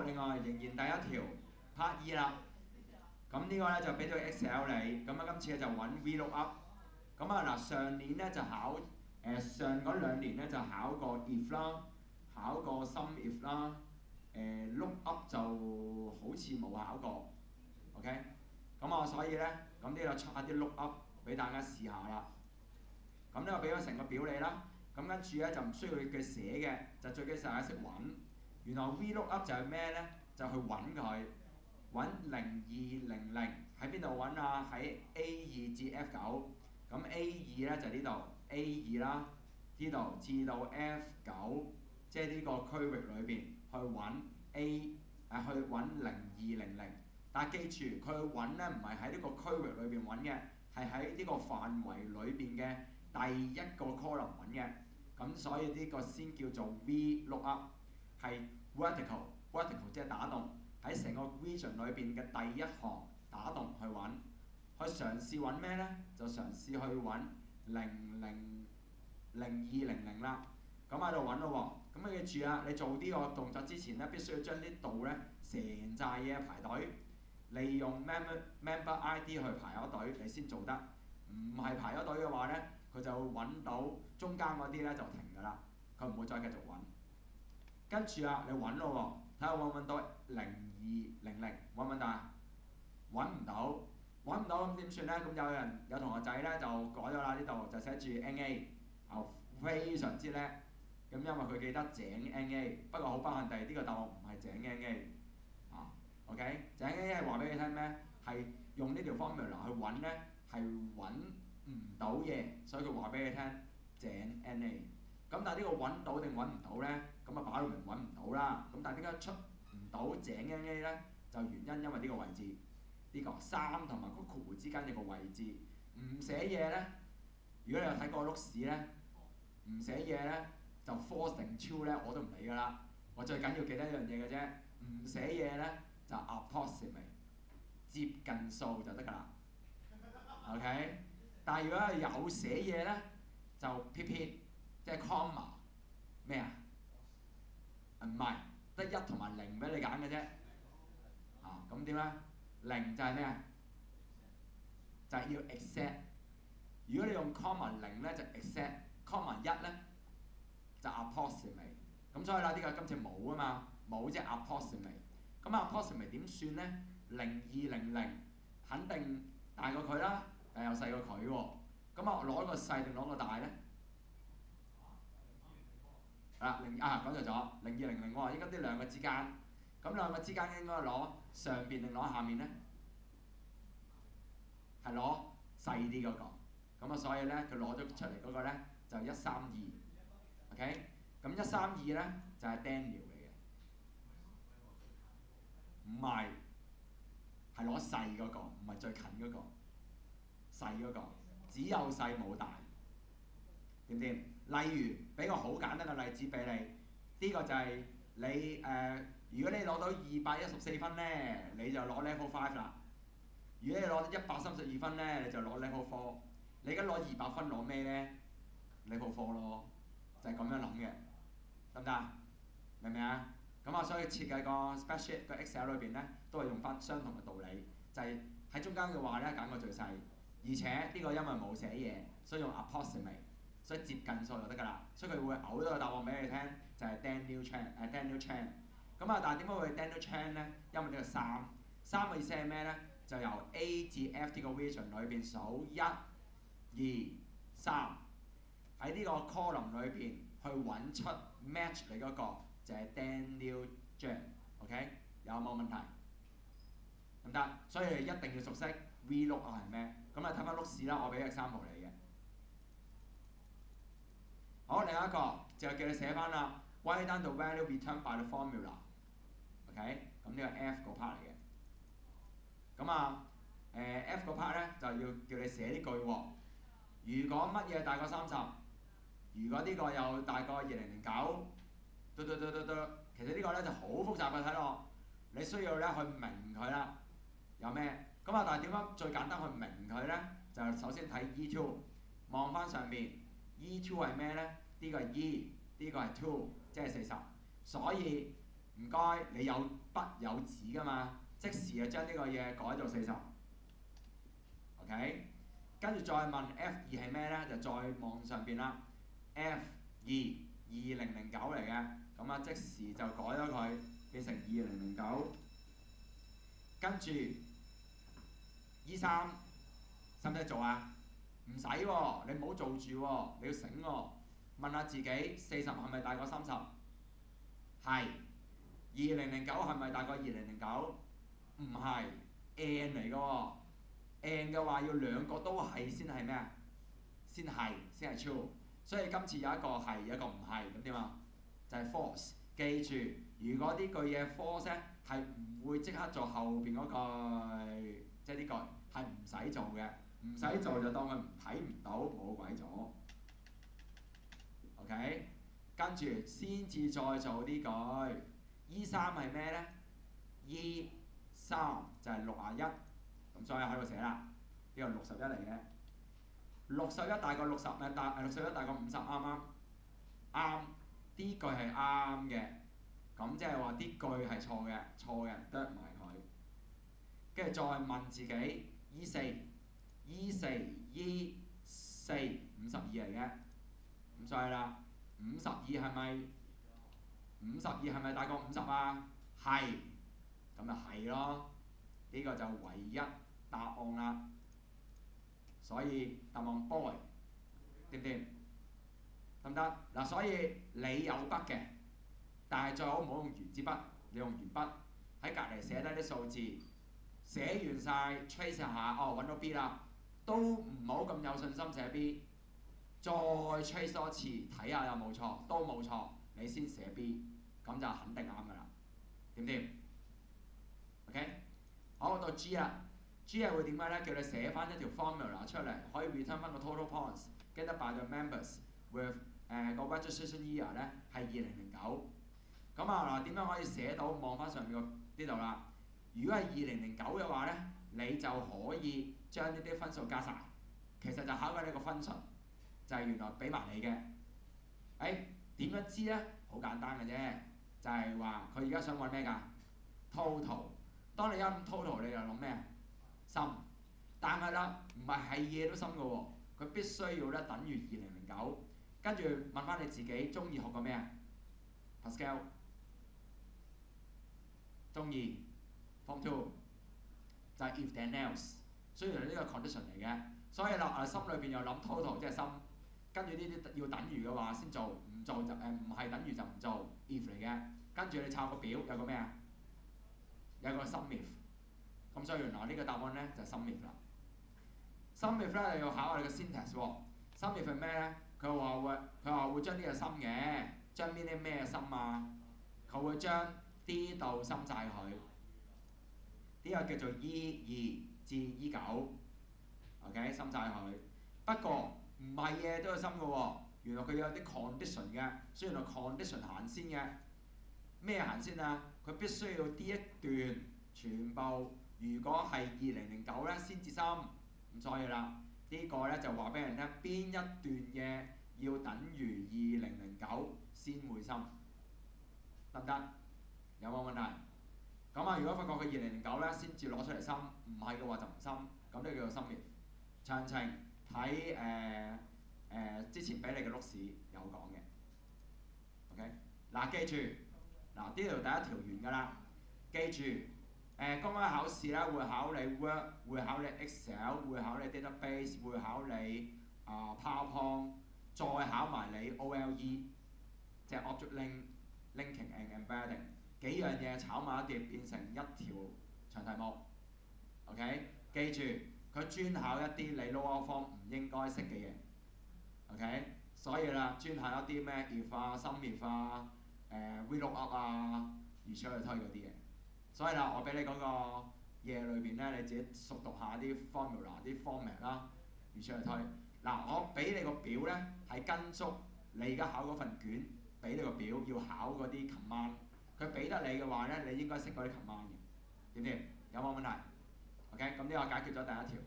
另外仍然第一條 Part E 啦。咁呢個咧就俾咗 Excel 你，咁啊今次咧就揾 VLOOKUP。咁啊嗱，上年咧就考上嗰2年咧就考過 if 啦，考過 sum if 啦，lookup 就好似冇考過 ，OK？咁啊所以咧，咁呢度出下啲 lookup 俾大家試下啦。咁呢個俾咗成個表你啦，咁跟住咧就唔需要佢寫嘅，就最緊要大家識揾。原來 VLOOKUP 就係咩咧？就去揾佢，揾0200喺邊度揾啊？喺 A2 至 F9。咁 A2 咧就呢度 A2 啦，呢度至到 F9，即係呢個區域裏邊去揾 去揾0200。但係記住，佢去揾咧唔係喺呢個區域裏邊揾嘅，係喺呢個範圍裏邊嘅第一個 column 揾嘅。咁所以呢個先叫做 VLOOKUP， 係 vertical 即係打洞喺成個 region 裏邊嘅第一行打洞去揾。去嘗試揾咩呢？就嘗試去揾0200啦。咁喺度揾咯喎。咁你記住啊，你做呢個動作之前咧，必須要將啲度咧成扎嘢排隊，利用 member ID 去排咗隊，你先做得。唔係排咗隊嘅話咧，佢就會揾到中間嗰啲咧就停㗎啦，佢唔會再繼續揾。跟住啊，你揾咯喎，睇下揾唔揾到0200，揾唔揾到啊？揾唔到。揾唔到咁點算咧？咁有同學仔咧就改咗啦，呢度就寫住 NA， 非常之叻。咁因為佢記得井 NA， 不過好不幸地呢個答案唔係井 NA 啊。OK， 井 NA 係話俾你聽咩？係用呢條 formula 去揾咧，係揾唔到嘢，所以佢話俾你聽井 NA。咁但係呢個揾到定揾唔到咧？咁啊擺到明揾唔到啦。咁但係點解出唔到井 NA 咧？就原因因為呢個位置。呢個3同埋個括弧之間有個位置，唔寫嘢咧。如果你有睇過碌屎咧，唔寫嘢咧就 false 定 true 咧，我都唔理㗎啦。我最緊要記得一樣嘢嘅啫，唔寫嘢咧就 approximate 接近數就得㗎啦。OK， 但係如果係有寫嘢咧，就 PP 即係 comma 咩啊？唔係，得1同埋0俾你揀嘅啫。咁點咧？0就係咩啊？就係要 except。如果你用 comma 0咧就 except，comma 1咧就 approximate。咁所以啦，呢個今次冇啊嘛，冇即係 approximate。咁 approximate 點算咧？0200肯定大過佢啦，但又細過佢喎。咁啊攞個細定攞個大咧？講錯咗，0200喎，應該呢兩個之間。咁兩個之間應該攞上邊定攞下面咧？係攞細啲嗰個。咁啊，所以咧佢攞咗出嚟嗰個咧就132。OK， 咁132咧就係 Daniel 嚟嘅，唔係，係攞細嗰個，唔係最近嗰個，細嗰個，只有細冇大，掂唔掂？例如俾個好簡單嘅例子俾你，呢個就係你如果你攞到214分咧，你就攞 Level 5啦。如果你攞132分咧，你就攞 Level 4。你而家攞200分攞咩咧 ？Level 4咯，就係咁樣諗嘅，得唔得？明唔明啊？咁啊，所以設計個 spreadsheet 個 Excel 裏邊咧，都係用翻相同嘅道理，就係喺中間嘅話咧揀個最細，而且呢個因為冇寫嘢，所以用 approximate， 所以接近數就得㗎啦。所以佢會嘔咗個答案俾你聽，就係 Daniel Chan。咁啊，但係點解會 Daniel Chan 咧？因為呢個3嘅意思係咩咧？就由 A 至 F 呢個 region 裏邊數1、2、3，喺呢個 column 裏邊去揾出 match 你嗰個就係 Daniel Chan。OK， 有冇問題？唔得，所以一定要熟悉 VLOOKUP 係咩？咁啊睇翻碌屎啦，我俾個example你嘅。好，另一個就叫你寫翻啦。Write down the value returned by the formula。OK， 咁呢個 F 嗰 part 嚟嘅。咁啊F 嗰 part 咧就要叫你寫呢句喎。如果乜嘢大過30，如果呢個又大過2009，其實呢個咧就好複雜嘅睇落，你需要咧去明佢啦。有咩？咁啊，但係點樣最簡單去明佢咧？就首先睇 E2， 望翻上面 E2 係咩咧？呢個係 E， 呢個係 2， 即係40。所以唔該，你有筆有紙㗎嘛？即時就將呢個嘢改做40。OK， 跟住再問 F2係咩呢？就再望上邊啦。F2 2009嚟嘅，咁啊即時就改咗佢變成2009。跟住 E3使唔使做啊？唔使喎，你唔好做住喎，你要醒喎。問下自己40係咪大過30？係。2009係咪大過2009？唔係 ，N 嚟嘅喎。N 嘅話要兩個都係先係咩啊？先係 true。所以今次有一個係，有一個唔係，咁點啊？就係 false。記住，如果呢句嘢 false 咧，係唔會即刻做後邊嗰句，即係呢句係唔使做嘅，唔使做就當佢睇唔到，冇鬼咗。OK， 跟住先至再做呢句。E3係咩呢？ E3就係61，咁所以喺度寫啦，呢個61嚟嘅。61大過60咪61大過50啱唔啱？啱，呢句係啱嘅，咁即係話啲句係錯嘅，錯嘅得埋佢。跟住再問自己 E4 52嚟嘅，咁所以啦，52係咪大過50啊？係，咁就係咯，呢個就唯一答案啦。所以答案 boy， 掂唔掂？得唔得？嗱，所以你有筆嘅，但係最好唔好用圓珠筆，你用鉛筆喺隔離寫低啲數字，寫完晒 trace 下，哦揾到 B 啦，都唔好咁有信心寫 B， 再 trace 多次睇下有冇錯，都冇錯，你先寫 B， 咁就肯定啱㗎啦，掂唔掂 ？OK， 好到 G 啦。G 係會點解咧？叫你寫翻一條 formula 出嚟，可以 return 翻個 total points， 跟得 by the members with 個 registration year 咧係2009。咁啊嗱，點樣可以寫到？望翻上面個呢度啦。如果係2009嘅話咧，你就可以將呢啲分數加晒。其實就考緊你個分數，就係原來俾埋你嘅。點樣知咧？好簡單嘅啫，就係話佢而家想揾咩㗎 ？total。當你一諗 total， 你就諗咩？深，但係啦，唔係嘢都深嘅喎，佢必須要咧等於2009，跟住問翻你自己中意學過咩啊 ？Pascal， 中意 Form 2就係 if then else， 雖然係呢個 condition 嚟嘅，所以啦心裏邊又諗 total 即係深，跟住呢啲要等於嘅話先做，唔做就唔係等於就唔做 if 嚟嘅，跟住你抄個表有個咩啊？有個 sum if。咁所以原來呢個答案咧就係 sum if 啦。sum if 咧你要考下你個 syntax 喎。sum if 係咩咧？佢話會將呢個 sum 嘅，將邊啲咩 sum 啊？佢會將 D 度 sum 晒佢。呢個叫做 E2 至 E9。OK sum 晒佢。不過唔係嘢都要 sum 嘅喎。原來佢有啲 condition 嘅，所以原來 condition 行先嘅。咩行先啊？佢必須要 D 一段全部。如果係2009咧先至深，咁所以啦，呢個咧就話俾人聽邊一段嘢要等於2009先會深，得唔得？有冇問題？咁啊，如果發覺佢2009咧先至攞出嚟深，唔係嘅話就唔深，咁呢個叫做深滅。詳情睇之前俾你嘅碌屎有講嘅。OK， 嗱記住，嗱呢條第一條完㗎啦，記住。公開考試咧會考你 Word， 會考你 Excel， 會考你 Database， 會考你PowerPoint， 再考埋你 OLE， 即係 Object Linking and Embedding 幾樣嘢炒埋一碟變成一條長題目。OK， 記住佢專考一啲你 lower form 唔應該識嘅嘢。OK， 所以啦，專考一啲咩 if 啊、sum if 啊、VLOOKUP 啊，如此類推嗰啲嘢。所以啦，我俾你嗰個嘢裏邊咧，你自己熟讀下啲 formula、啲 format 啦，如此類推。嗱，我俾你個表咧係跟足你而家考嗰份卷，俾你個表要考嗰啲 command。佢俾得你嘅話咧，你應該識嗰啲 command 嘅，點唔點？有冇問題 ？OK， 咁呢個解決咗第一條。